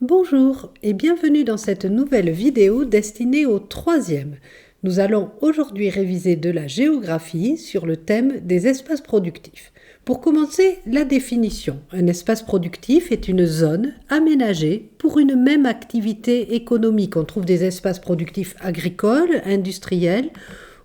Bonjour et bienvenue dans cette nouvelle vidéo destinée au troisième. Nous allons aujourd'hui réviser de la géographie sur le thème des espaces productifs. Pour commencer, la définition. Un espace productif est une zone aménagée pour une même activité économique. On trouve des espaces productifs agricoles, industriels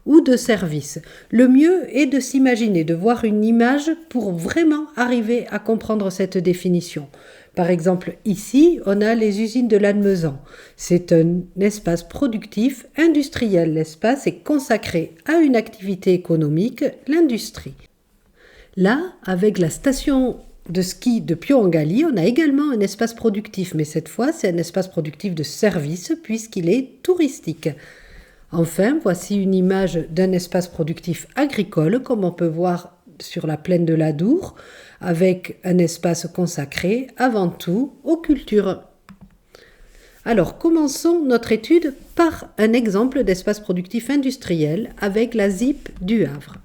ou de services. Le mieux est de s'imaginer, de voir une image pour vraiment arriver à comprendre cette définition. Par exemple, ici, on a les usines de Lannemezan. C'est un espace productif industriel. L'espace est consacré à une activité économique, l'industrie. Là, avec la station de ski de Pyongyang, on a également un espace productif, mais cette fois, c'est un espace productif de service puisqu'il est touristique. Enfin, voici une image d'un espace productif agricole, comme on peut voir sur la plaine de l'Adour, avec un espace consacré avant tout aux cultures. Alors, commençons notre étude par un exemple d'espace productif industriel avec la ZIP du Havre.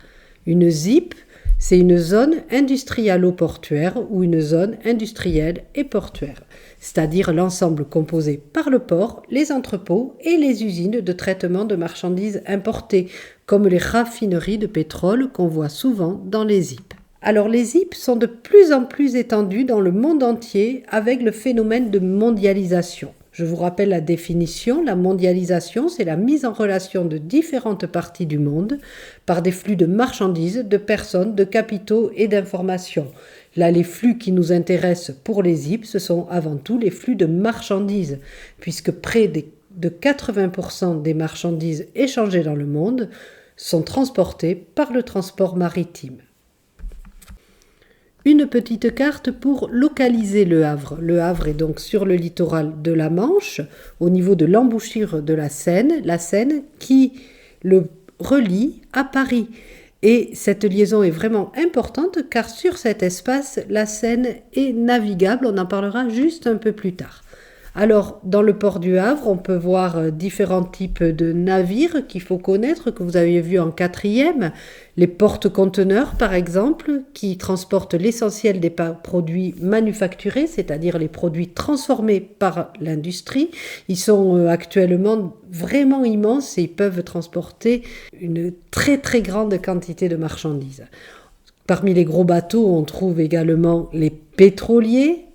Une ZIP, c'est une zone industrialo-portuaire ou une zone industrielle et portuaire, c'est-à-dire l'ensemble composé par le port, les entrepôts et les usines de traitement de marchandises importées, comme les raffineries de pétrole qu'on voit souvent dans les ZIP. Alors les ZIP sont de plus en plus étendues dans le monde entier avec le phénomène de mondialisation. Je vous rappelle la définition, la mondialisation, c'est la mise en relation de différentes parties du monde par des flux de marchandises, de personnes, de capitaux et d'informations. Là, les flux qui nous intéressent pour les ZIP, ce sont avant tout les flux de marchandises, puisque près de 80% des marchandises échangées dans le monde sont transportées par le transport maritime. Une petite carte pour localiser Le Havre. Le Havre est donc sur le littoral de la Manche, au niveau de l'embouchure de la Seine qui le relie à Paris. Et cette liaison est vraiment importante car sur cet espace, la Seine est navigable. On en parlera juste un peu plus tard. Alors, dans le port du Havre, on peut voir différents types de navires qu'il faut connaître, que vous avez vu en quatrième. Les porte-conteneurs, par exemple, qui transportent l'essentiel des produits manufacturés, c'est-à-dire les produits transformés par l'industrie. Ils sont actuellement vraiment immenses et ils peuvent transporter une très très grande quantité de marchandises. Parmi les gros bateaux, on trouve également les pétroliers,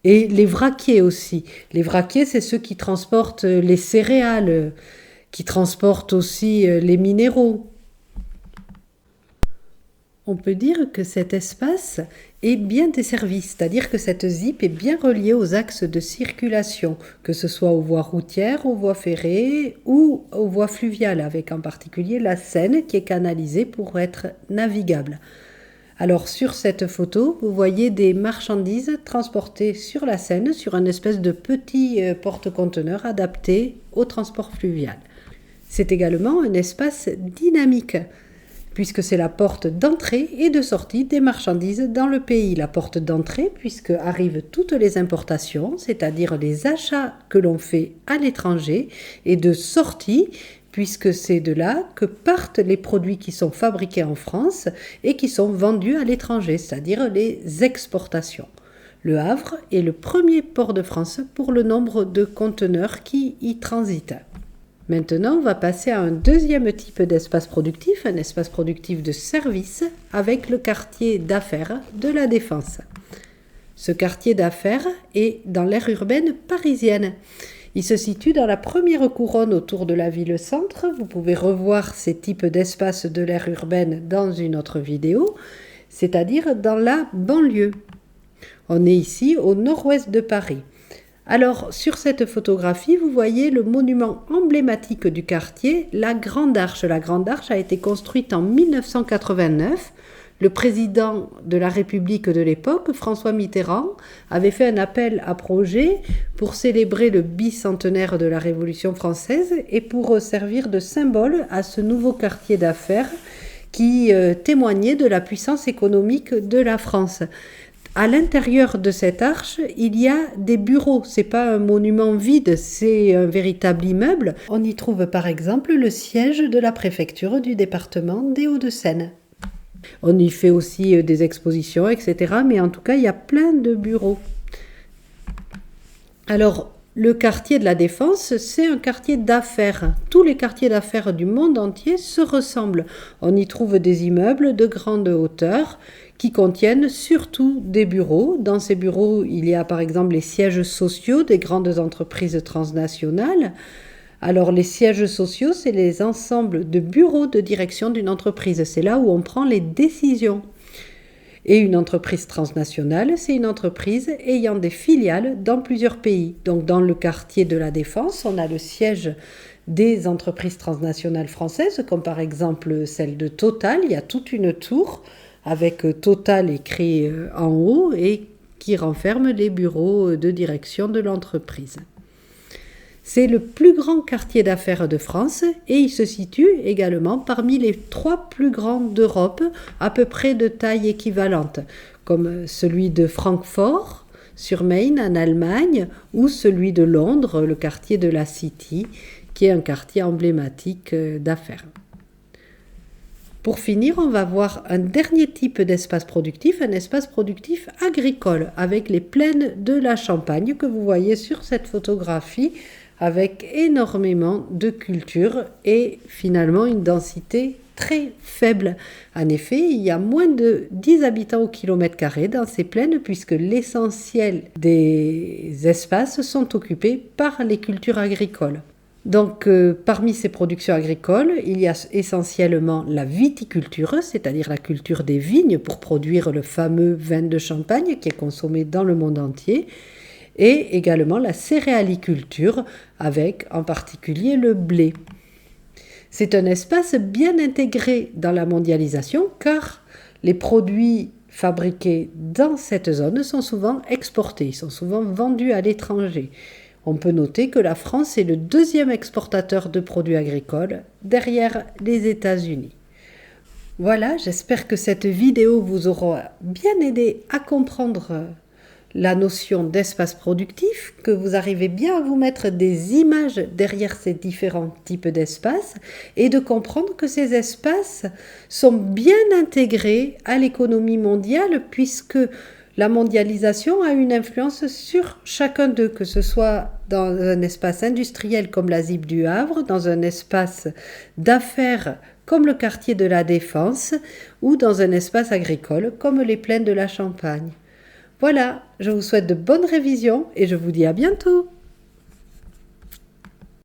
et les vraquiers aussi. Les vraquiers, c'est ceux qui transportent les céréales, qui transportent aussi les minéraux. On peut dire que cet espace est bien desservi, c'est-à-dire que cette ZIP est bien reliée aux axes de circulation, que ce soit aux voies routières, aux voies ferrées ou aux voies fluviales, avec en particulier la Seine qui est canalisée pour être navigable. Alors sur cette photo, vous voyez des marchandises transportées sur la Seine, sur une espèce de petit porte-conteneur adapté au transport fluvial. C'est également un espace dynamique, puisque c'est la porte d'entrée et de sortie des marchandises dans le pays. La porte d'entrée, puisque arrivent toutes les importations, c'est-à-dire les achats que l'on fait à l'étranger, et de sortie, puisque c'est de là que partent les produits qui sont fabriqués en France et qui sont vendus à l'étranger, c'est-à-dire les exportations. Le Havre est le premier port de France pour le nombre de conteneurs qui y transitent. Maintenant, on va passer à un deuxième type d'espace productif, un espace productif de service avec le quartier d'affaires de la Défense. Ce quartier d'affaires est dans l'aire urbaine parisienne. Il se situe dans la première couronne autour de la ville-centre. Vous pouvez revoir ces types d'espaces de l'aire urbaine dans une autre vidéo, c'est-à-dire dans la banlieue. On est ici au nord-ouest de Paris. Alors, sur cette photographie, vous voyez le monument emblématique du quartier, la Grande Arche. La Grande Arche a été construite en 1989. Le président de la République de l'époque, François Mitterrand, avait fait un appel à projet pour célébrer le bicentenaire de la Révolution française et pour servir de symbole à ce nouveau quartier d'affaires qui témoignait de la puissance économique de la France. À l'intérieur de cette arche, il y a des bureaux. C'est pas un monument vide, c'est un véritable immeuble. On y trouve par exemple le siège de la préfecture du département des Hauts-de-Seine. On y fait aussi des expositions, etc. Mais en tout cas, il y a plein de bureaux. Alors, le quartier de la Défense, c'est un quartier d'affaires. Tous les quartiers d'affaires du monde entier se ressemblent. On y trouve des immeubles de grande hauteur qui contiennent surtout des bureaux. Dans ces bureaux, il y a par exemple les sièges sociaux des grandes entreprises transnationales. Alors les sièges sociaux, c'est les ensembles de bureaux de direction d'une entreprise. C'est là où on prend les décisions. Et une entreprise transnationale, c'est une entreprise ayant des filiales dans plusieurs pays. Donc dans le quartier de la Défense, on a le siège des entreprises transnationales françaises, comme par exemple celle de Total. Il y a toute une tour avec Total écrit en haut et qui renferme les bureaux de direction de l'entreprise. C'est le plus grand quartier d'affaires de France et il se situe également parmi les 3 plus grands d'Europe, à peu près de taille équivalente, comme celui de Francfort sur Main en Allemagne ou celui de Londres, le quartier de la City, qui est un quartier emblématique d'affaires. Pour finir, on va voir un dernier type d'espace productif, un espace productif agricole, avec les plaines de la Champagne que vous voyez sur cette photographie, avec énormément de cultures et finalement une densité très faible. En effet, il y a moins de 10 habitants au kilomètre carré dans ces plaines puisque l'essentiel des espaces sont occupés par les cultures agricoles. Donc, parmi ces productions agricoles, il y a essentiellement la viticulture, c'est-à-dire la culture des vignes pour produire le fameux vin de Champagne qui est consommé dans le monde entier, et également la céréaliculture avec en particulier le blé. C'est un espace bien intégré dans la mondialisation car les produits fabriqués dans cette zone sont souvent exportés, sont souvent vendus à l'étranger. On peut noter que la France est le 2e exportateur de produits agricoles derrière les États-Unis. Voilà, j'espère que cette vidéo vous aura bien aidé à comprendre la notion d'espace productif, que vous arrivez bien à vous mettre des images derrière ces différents types d'espaces et de comprendre que ces espaces sont bien intégrés à l'économie mondiale puisque la mondialisation a une influence sur chacun d'eux, que ce soit dans un espace industriel comme la ZIP du Havre, dans un espace d'affaires comme le quartier de la Défense ou dans un espace agricole comme les plaines de la Champagne. Voilà, je vous souhaite de bonnes révisions et je vous dis à bientôt.